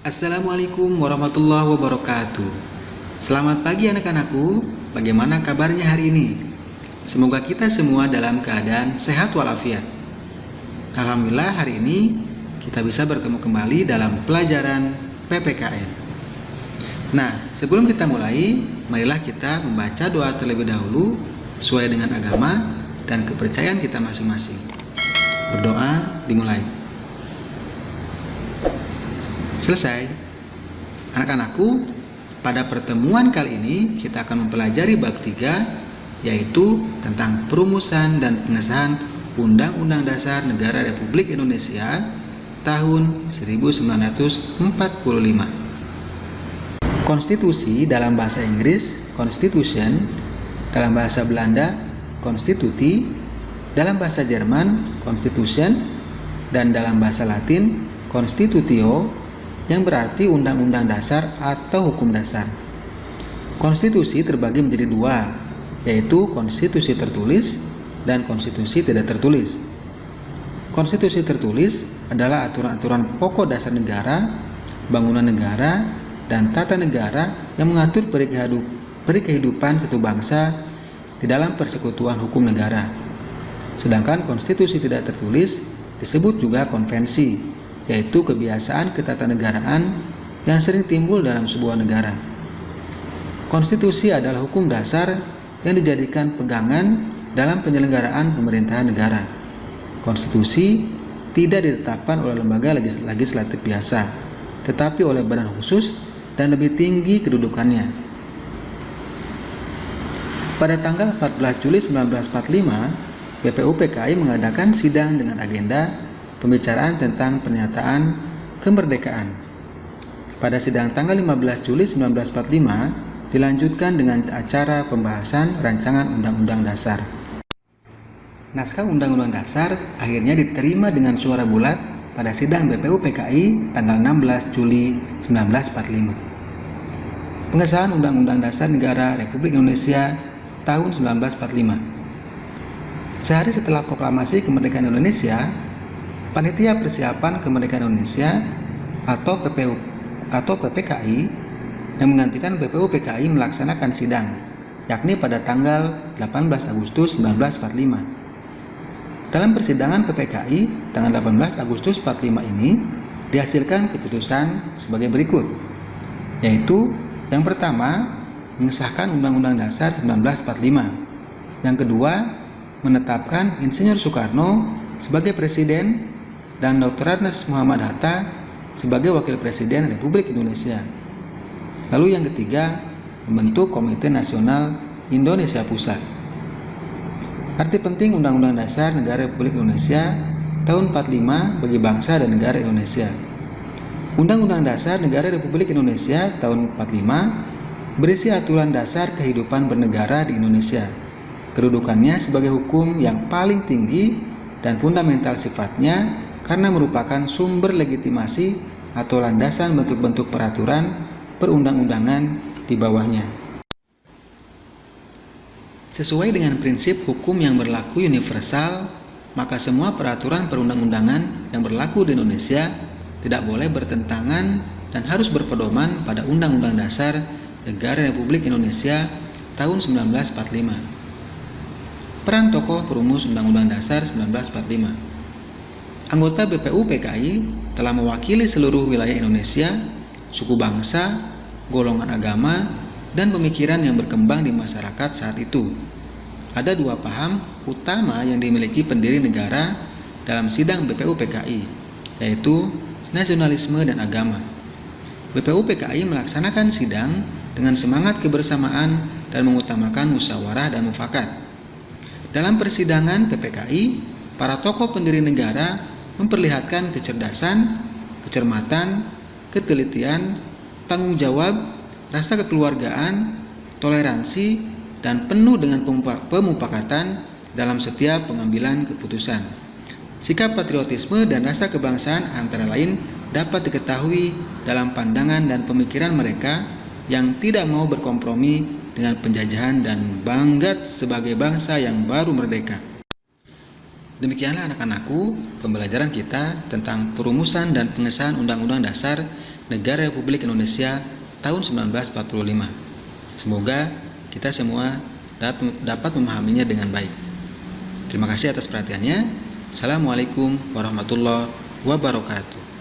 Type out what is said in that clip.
Assalamualaikum warahmatullahi wabarakatuh. Selamat pagi anak-anakku, bagaimana kabarnya hari ini? Semoga kita semua dalam keadaan sehat walafiat. Alhamdulillah hari ini kita bisa bertemu kembali dalam pelajaran PPKN. Nah, sebelum kita mulai, marilah kita membaca doa terlebih dahulu sesuai dengan agama dan kepercayaan kita masing-masing. Berdoa dimulai. Selesai. Anak-anakku, pada pertemuan kali ini kita akan mempelajari bab 3, yaitu tentang perumusan dan pengesahan Undang-Undang Dasar Negara Republik Indonesia tahun 1945. Konstitusi dalam bahasa Inggris Constitution, dalam bahasa Belanda Constitutie, dalam bahasa Jerman Constitution, dan dalam bahasa Latin Constitutio, yang berarti undang-undang dasar atau hukum dasar. Konstitusi terbagi menjadi dua, yaitu konstitusi tertulis dan konstitusi tidak tertulis. Konstitusi tertulis adalah aturan-aturan pokok dasar negara, bangunan negara, dan tata negara yang mengatur perikehidupan satu bangsa di dalam persekutuan hukum negara. Sedangkan konstitusi tidak tertulis disebut juga konvensi, yaitu kebiasaan ketatanegaraan yang sering timbul dalam sebuah negara. Konstitusi adalah hukum dasar yang dijadikan pegangan dalam penyelenggaraan pemerintahan negara. Konstitusi tidak ditetapkan oleh lembaga legislatif biasa, tetapi oleh badan khusus dan lebih tinggi kedudukannya. Pada tanggal 14 Juli 1945, BPUPKI mengadakan sidang dengan agenda pembicaraan tentang pernyataan kemerdekaan. Pada sidang tanggal 15 Juli 1945 dilanjutkan dengan acara pembahasan rancangan Undang-Undang Dasar. Naskah Undang-Undang Dasar akhirnya diterima dengan suara bulat pada sidang BPUPKI tanggal 16 Juli 1945. Pengesahan Undang-Undang Dasar Negara Republik Indonesia tahun 1945. Sehari setelah proklamasi kemerdekaan Indonesia, Panitia Persiapan Kemerdekaan Indonesia atau PPKI yang menggantikan BPUPKI melaksanakan sidang, yakni pada tanggal 18 Agustus 1945. Dalam persidangan PPKI tanggal 18 Agustus 45 ini dihasilkan keputusan sebagai berikut, yaitu yang pertama, mengesahkan Undang-Undang Dasar 1945. Yang kedua, menetapkan Insinyur Soekarno sebagai Presiden dan Dr. Andes Muhammad Hatta sebagai Wakil Presiden Republik Indonesia. Lalu yang ketiga, membentuk Komite Nasional Indonesia Pusat. Arti penting Undang-Undang Dasar Negara Republik Indonesia tahun 45 bagi bangsa dan negara Indonesia. Undang-Undang Dasar Negara Republik Indonesia tahun 45 berisi aturan dasar kehidupan bernegara di Indonesia. Kedudukannya sebagai hukum yang paling tinggi dan fundamental sifatnya karena merupakan sumber legitimasi atau landasan bentuk-bentuk peraturan perundang-undangan di bawahnya. Sesuai dengan prinsip hukum yang berlaku universal, maka semua peraturan perundang-undangan yang berlaku di Indonesia tidak boleh bertentangan dan harus berpedoman pada Undang-Undang Dasar Negara Republik Indonesia tahun 1945. Peran tokoh perumus Undang-Undang Dasar 1945. Anggota BPUPKI telah mewakili seluruh wilayah Indonesia, suku bangsa, golongan agama, dan pemikiran yang berkembang di masyarakat saat itu. Ada dua paham utama yang dimiliki pendiri negara dalam sidang BPUPKI, yaitu nasionalisme dan agama. BPUPKI melaksanakan sidang dengan semangat kebersamaan dan mengutamakan musyawarah dan mufakat. Dalam persidangan PPKI, para tokoh pendiri negara memperlihatkan kecerdasan, kecermatan, ketelitian, tanggung jawab, rasa kekeluargaan, toleransi, dan penuh dengan pemufakatan dalam setiap pengambilan keputusan. Sikap patriotisme dan rasa kebangsaan antara lain dapat diketahui dalam pandangan dan pemikiran mereka yang tidak mau berkompromi dengan penjajahan dan bangga sebagai bangsa yang baru merdeka. Demikianlah anak-anakku, pembelajaran kita tentang perumusan dan pengesahan Undang-Undang Dasar Negara Republik Indonesia tahun 1945. Semoga kita semua dapat memahaminya dengan baik. Terima kasih atas perhatiannya. Assalamualaikum warahmatullahi wabarakatuh.